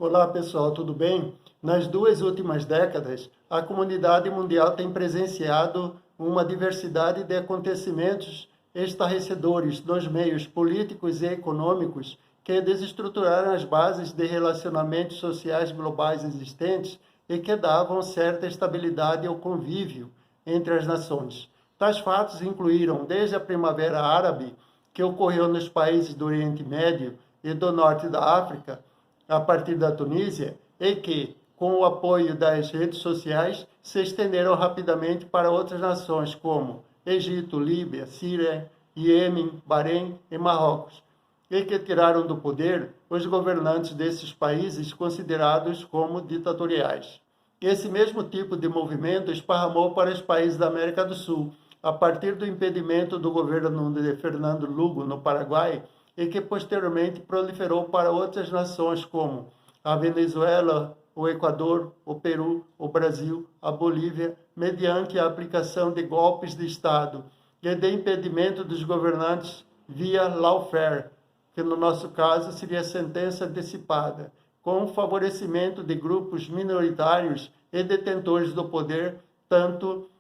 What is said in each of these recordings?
Olá pessoal, tudo bem? Nas duas últimas décadas, a comunidade mundial tem presenciado uma diversidade de acontecimentos estarrecedores nos meios políticos e econômicos que desestruturaram as bases de relacionamentos sociais globais existentes e que davam certa estabilidade ao convívio entre as nações. Tais fatos incluíram desde a Primavera Árabe, que ocorreu nos países do Oriente Médio e do Norte da África, a partir da Tunísia, e que, com o apoio das redes sociais, se estenderam rapidamente para outras nações como Egito, Líbia, Síria, Iêmen, Bahrein e Marrocos, e que tiraram do poder os governantes desses países considerados como ditatoriais. Esse mesmo tipo de movimento esparramou para os países da América do Sul, a partir do impedimento do governo de Fernando Lugo, no Paraguai, e que posteriormente proliferou para outras nações como a Venezuela, o Equador, o Peru, o Brasil, a Bolívia, mediante a aplicação de golpes de Estado e de impedimento dos governantes via lawfare, que no nosso caso seria sentença antecipada, com o favorecimento de grupos minoritários e detentores do poder, tanto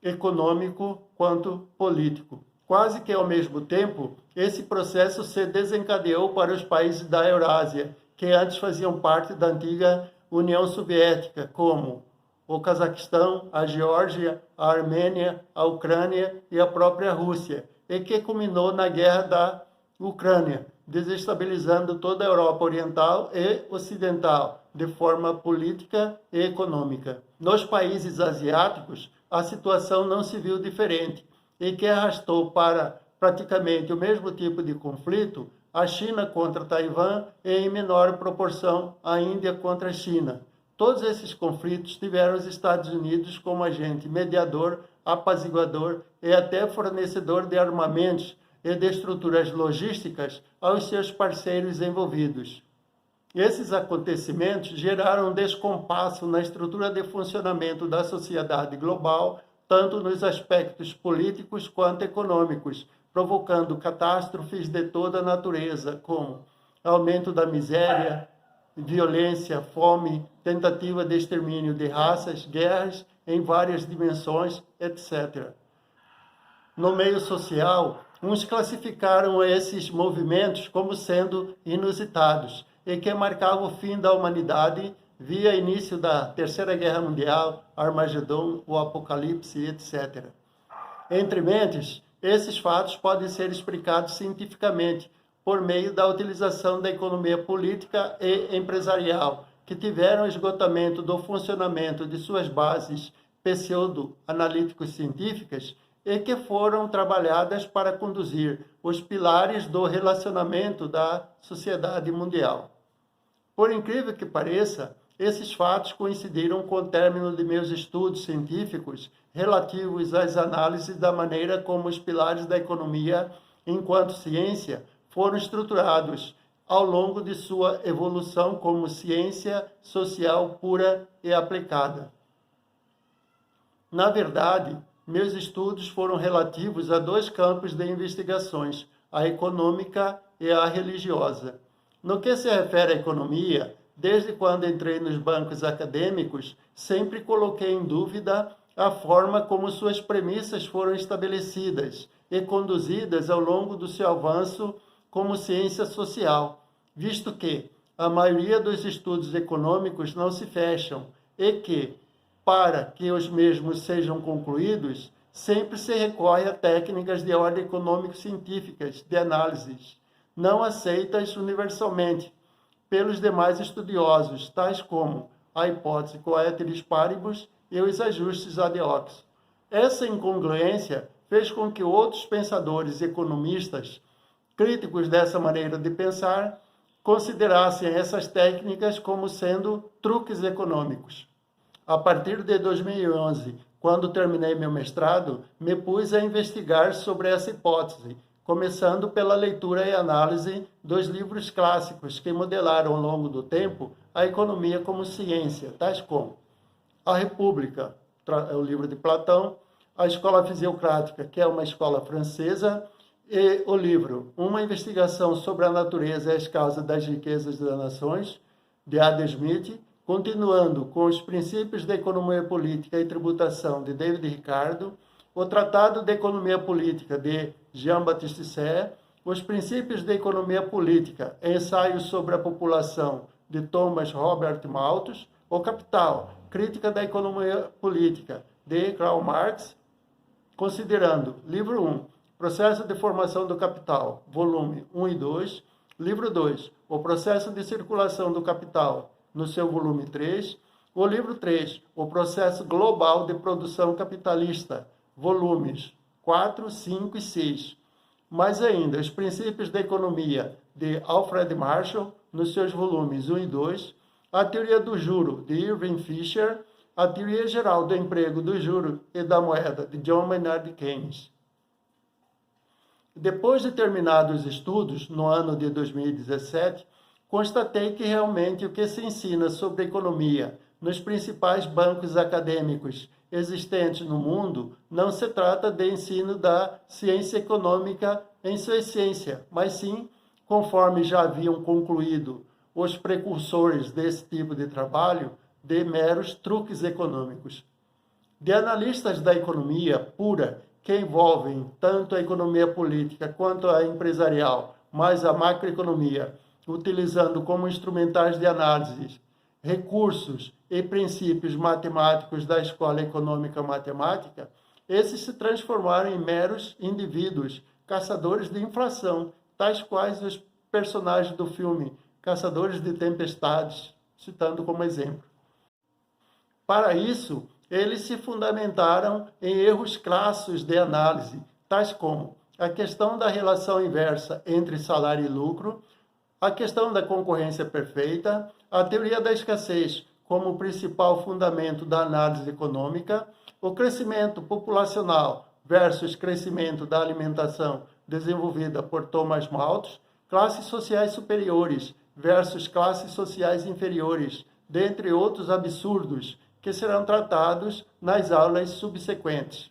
econômico quanto político. Quase que ao mesmo tempo, esse processo se desencadeou para os países da Eurásia, que antes faziam parte da antiga União Soviética, como o Cazaquistão, a Geórgia, a Armênia, a Ucrânia e a própria Rússia, e que culminou na guerra da Ucrânia, desestabilizando toda a Europa Oriental e Ocidental, de forma política e econômica. Nos países asiáticos, a situação não se viu diferente, e que arrastou para praticamente o mesmo tipo de conflito a China contra Taiwan e, em menor proporção, a Índia contra a China. Todos esses conflitos tiveram os Estados Unidos como agente mediador, apaziguador e até fornecedor de armamentos e de estruturas logísticas aos seus parceiros envolvidos. Esses acontecimentos geraram um descompasso na estrutura de funcionamento da sociedade global, tanto nos aspectos políticos quanto econômicos, provocando catástrofes de toda a natureza, como aumento da miséria, violência, fome, tentativa de extermínio de raças, guerras em várias dimensões, etc. No meio social, uns classificaram esses movimentos como sendo inusitados e que marcavam o fim da humanidade via início da Terceira Guerra Mundial, Armagedon, o Apocalipse, etc. Entre mentes, esses fatos podem ser explicados cientificamente por meio da utilização da economia política e empresarial, que tiveram esgotamento do funcionamento de suas bases pseudo-analíticos científicas e que foram trabalhadas para conduzir os pilares do relacionamento da sociedade mundial. Por incrível que pareça, esses fatos coincidiram com o término de meus estudos científicos relativos às análises da maneira como os pilares da economia, enquanto ciência, foram estruturados ao longo de sua evolução como ciência social pura e aplicada. Na verdade, meus estudos foram relativos a dois campos de investigações, a econômica e a religiosa. No que se refere à economia, desde quando entrei nos bancos acadêmicos, sempre coloquei em dúvida a forma como suas premissas foram estabelecidas e conduzidas ao longo do seu avanço como ciência social, visto que a maioria dos estudos econômicos não se fecham e que, para que os mesmos sejam concluídos, sempre se recorre a técnicas de ordem econômico-científicas de análises, não aceitas universalmente pelos demais estudiosos, tais como a hipótese coeteris paribus e os ajustes ad hoc. Essa incongruência fez com que outros pensadores e economistas, críticos dessa maneira de pensar, considerassem essas técnicas como sendo truques econômicos. A partir de 2011, quando terminei meu mestrado, me pus a investigar sobre essa hipótese, começando pela leitura e análise dos livros clássicos que modelaram ao longo do tempo a economia como ciência, tais como A República, é o livro de Platão, a Escola Fisiocrática, que é uma escola francesa, e o livro Uma Investigação sobre a Natureza e as Causas das Riquezas das Nações, de Adam Smith, continuando com os princípios da economia política e tributação de David Ricardo, o Tratado de Economia Política de Jean-Baptiste Say, os princípios da economia política, ensaio sobre a população de Thomas Robert Malthus, o Capital, crítica da economia política de Karl Marx, considerando livro 1, Processo de Formação do Capital, volume 1 e 2, livro 2, O Processo de Circulação do Capital, no seu volume 3, o livro 3, O Processo Global de Produção Capitalista, volumes 4, 5 e 6. Mais ainda, Os Princípios da Economia, de Alfred Marshall, nos seus volumes 1 e 2, A Teoria do Juro, de Irving Fisher, A Teoria Geral do Emprego, do Juro e da Moeda, de John Maynard Keynes. Depois de terminados os estudos, no ano de 2017, constatei que realmente o que se ensina sobre economia nos principais bancos acadêmicos existentes no mundo não se trata de ensino da ciência econômica em sua essência, mas sim, conforme já haviam concluído os precursores desse tipo de trabalho, de meros truques econômicos. De analistas da economia pura, que envolvem tanto a economia política quanto a empresarial, mas a macroeconomia, utilizando como instrumentais de análise recursos e princípios matemáticos da escola econômica matemática, esses se transformaram em meros indivíduos, caçadores de inflação, tais quais os personagens do filme Caçadores de Tempestades, citando como exemplo. Para isso, eles se fundamentaram em erros crassos de análise, tais como a questão da relação inversa entre salário e lucro, a questão da concorrência perfeita, a teoria da escassez como principal fundamento da análise econômica, o crescimento populacional versus crescimento da alimentação desenvolvida por Thomas Malthus, classes sociais superiores versus classes sociais inferiores, dentre outros absurdos que serão tratados nas aulas subsequentes.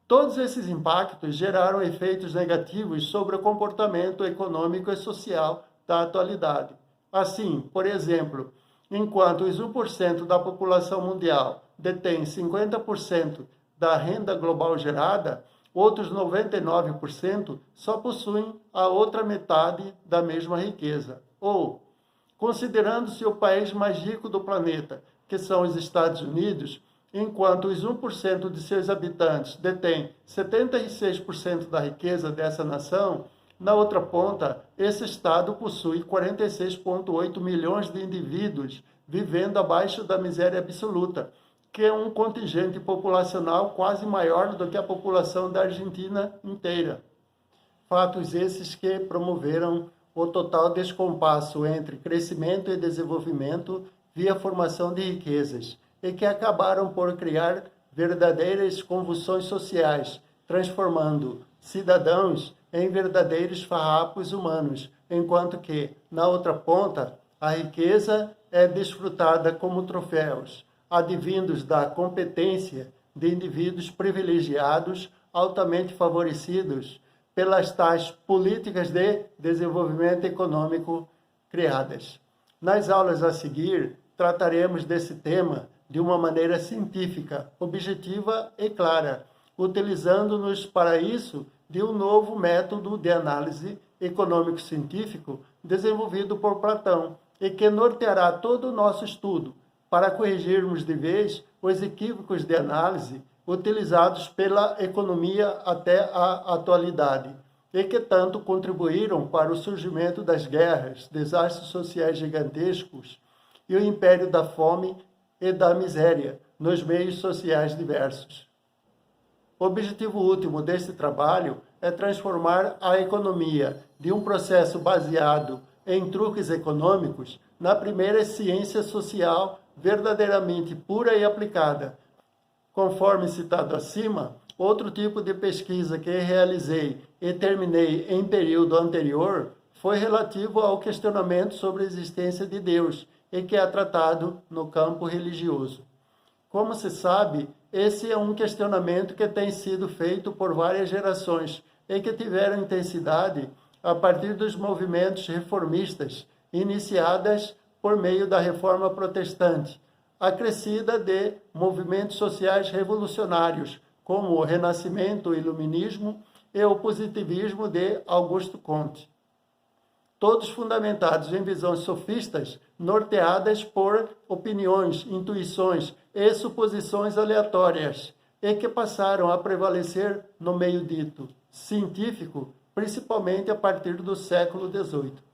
Todos esses impactos geraram efeitos negativos sobre o comportamento econômico e social da atualidade. Assim, por exemplo, enquanto os 1% da população mundial detém 50% da renda global gerada, outros 99% só possuem a outra metade da mesma riqueza. Ou, considerando-se o país mais rico do planeta, que são os Estados Unidos, enquanto os 1% de seus habitantes detêm 76% da riqueza dessa nação, na outra ponta, esse Estado possui 46,8 milhões de indivíduos vivendo abaixo da miséria absoluta, que é um contingente populacional quase maior do que a população da Argentina inteira. Fatos esses que promoveram o total descompasso entre crescimento e desenvolvimento via formação de riquezas, e que acabaram por criar verdadeiras convulsões sociais, transformando cidadãos em verdadeiros farrapos humanos, enquanto que, na outra ponta, a riqueza é desfrutada como troféus, advindos da competência de indivíduos privilegiados, altamente favorecidos pelas tais políticas de desenvolvimento econômico criadas. Nas aulas a seguir, trataremos desse tema de uma maneira científica, objetiva e clara, utilizando-nos para isso de um novo método de análise econômico-científico desenvolvido por Platão e que norteará todo o nosso estudo para corrigirmos de vez os equívocos de análise utilizados pela economia até a atualidade e que tanto contribuíram para o surgimento das guerras, desastres sociais gigantescos e o império da fome e da miséria nos meios sociais diversos. O objetivo último deste trabalho é transformar a economia de um processo baseado em truques econômicos na primeira ciência social verdadeiramente pura e aplicada. Conforme citado acima, outro tipo de pesquisa que realizei e terminei em período anterior foi relativo ao questionamento sobre a existência de Deus e que é tratado no campo religioso. Como se sabe, esse é um questionamento que tem sido feito por várias gerações e que tiveram intensidade a partir dos movimentos reformistas iniciadas por meio da Reforma Protestante, acrescida de movimentos sociais revolucionários, como o Renascimento, o Iluminismo e o Positivismo de Augusto Comte. Todos fundamentados em visões sofistas, norteadas por opiniões, intuições e suposições aleatórias, e que passaram a prevalecer no meio dito científico, principalmente a partir do século XVIII.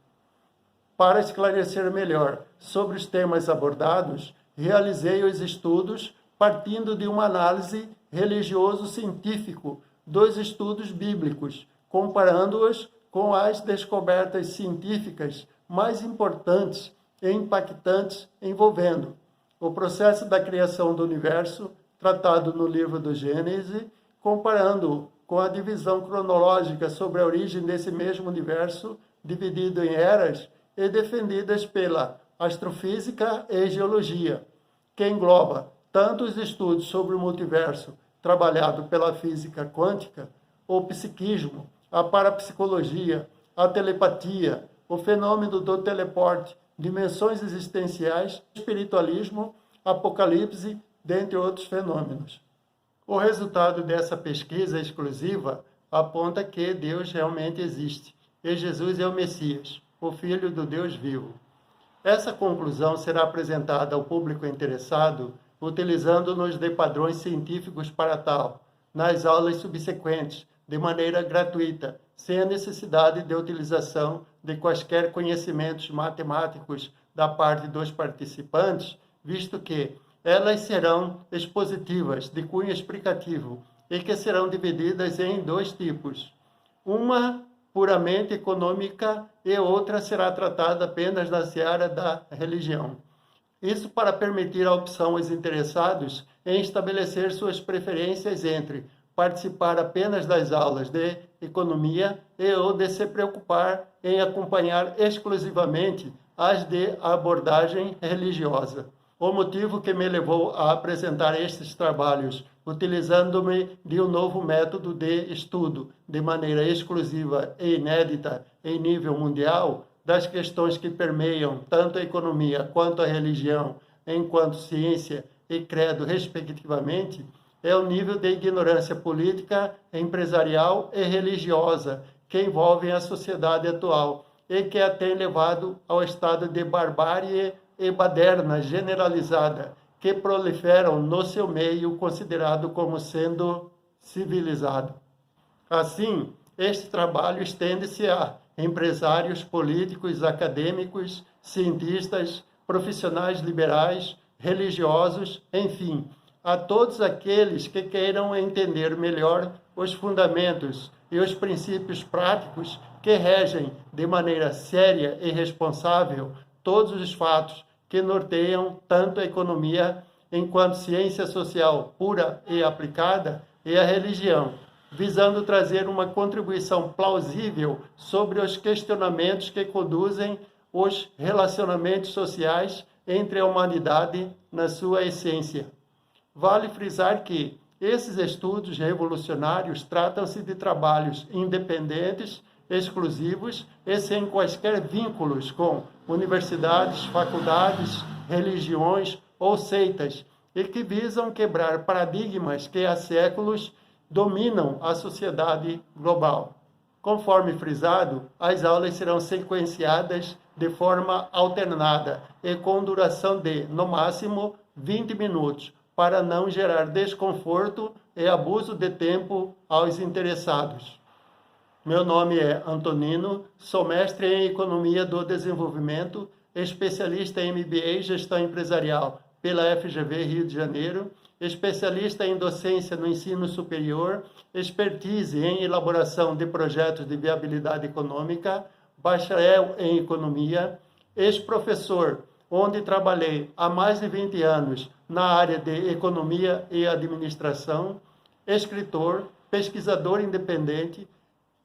Para esclarecer melhor sobre os temas abordados, realizei os estudos partindo de uma análise religioso-científico dos estudos bíblicos, comparando-os com as descobertas científicas mais importantes e impactantes envolvendo o processo da criação do universo, tratado no livro do Gênesis, comparando com a divisão cronológica sobre a origem desse mesmo universo, dividido em eras, e defendidas pela astrofísica e geologia, que engloba tanto os estudos sobre o multiverso, trabalhado pela física quântica, o psiquismo, a parapsicologia, a telepatia, o fenômeno do teleporte, dimensões existenciais, espiritualismo, apocalipse, dentre outros fenômenos. O resultado dessa pesquisa exclusiva aponta que Deus realmente existe e Jesus é o Messias, o Filho do Deus vivo. Essa conclusão será apresentada ao público interessado utilizando-nos de padrões científicos para tal, nas aulas subsequentes, de maneira gratuita, sem a necessidade de utilização de quaisquer conhecimentos matemáticos da parte dos participantes, visto que elas serão expositivas, de cunho explicativo, e que serão divididas em dois tipos. Uma puramente econômica e outra será tratada apenas na seara da religião. Isso para permitir a opção aos interessados em estabelecer suas preferências entre participar apenas das aulas de economia e ou de se preocupar em acompanhar exclusivamente as de abordagem religiosa. O motivo que me levou a apresentar estes trabalhos, utilizando-me de um novo método de estudo, de maneira exclusiva e inédita em nível mundial, das questões que permeiam tanto a economia quanto a religião, enquanto ciência e credo, respectivamente, é o nível de ignorância política, empresarial e religiosa que envolvem a sociedade atual e que a tem levado ao estado de barbárie e baderna generalizada, que proliferam no seu meio considerado como sendo civilizado. Assim, este trabalho estende-se a empresários, políticos, acadêmicos, cientistas, profissionais liberais, religiosos, enfim, a todos aqueles que queiram entender melhor os fundamentos e os princípios práticos que regem de maneira séria e responsável todos os fatos que norteiam tanto a economia enquanto ciência social pura e aplicada e a religião, visando trazer uma contribuição plausível sobre os questionamentos que conduzem os relacionamentos sociais entre a humanidade na sua essência. Vale frisar que esses estudos revolucionários tratam-se de trabalhos independentes, exclusivos e sem quaisquer vínculos com universidades, faculdades, religiões ou seitas, e que visam quebrar paradigmas que há séculos dominam a sociedade global. Conforme frisado, as aulas serão sequenciadas de forma alternada e com duração de, no máximo, 20 minutos, para não gerar desconforto e abuso de tempo aos interessados. Meu nome é Antonino, sou mestre em Economia do Desenvolvimento, especialista em MBA e Gestão Empresarial pela FGV Rio de Janeiro, especialista em docência no ensino superior, expertise em elaboração de projetos de viabilidade econômica, bacharel em Economia, ex-professor, onde trabalhei há mais de 20 anos na área de Economia e Administração, escritor, pesquisador independente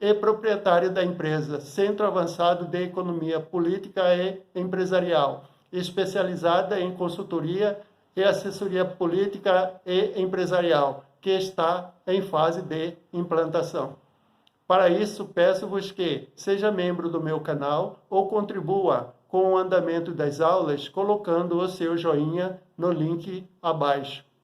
e proprietário da empresa Centro Avançado de Economia Política e Empresarial, especializada em consultoria e assessoria política e empresarial, que está em fase de implantação. Para isso, peço-vos que seja membro do meu canal ou contribua com o andamento das aulas, colocando o seu joinha no link abaixo.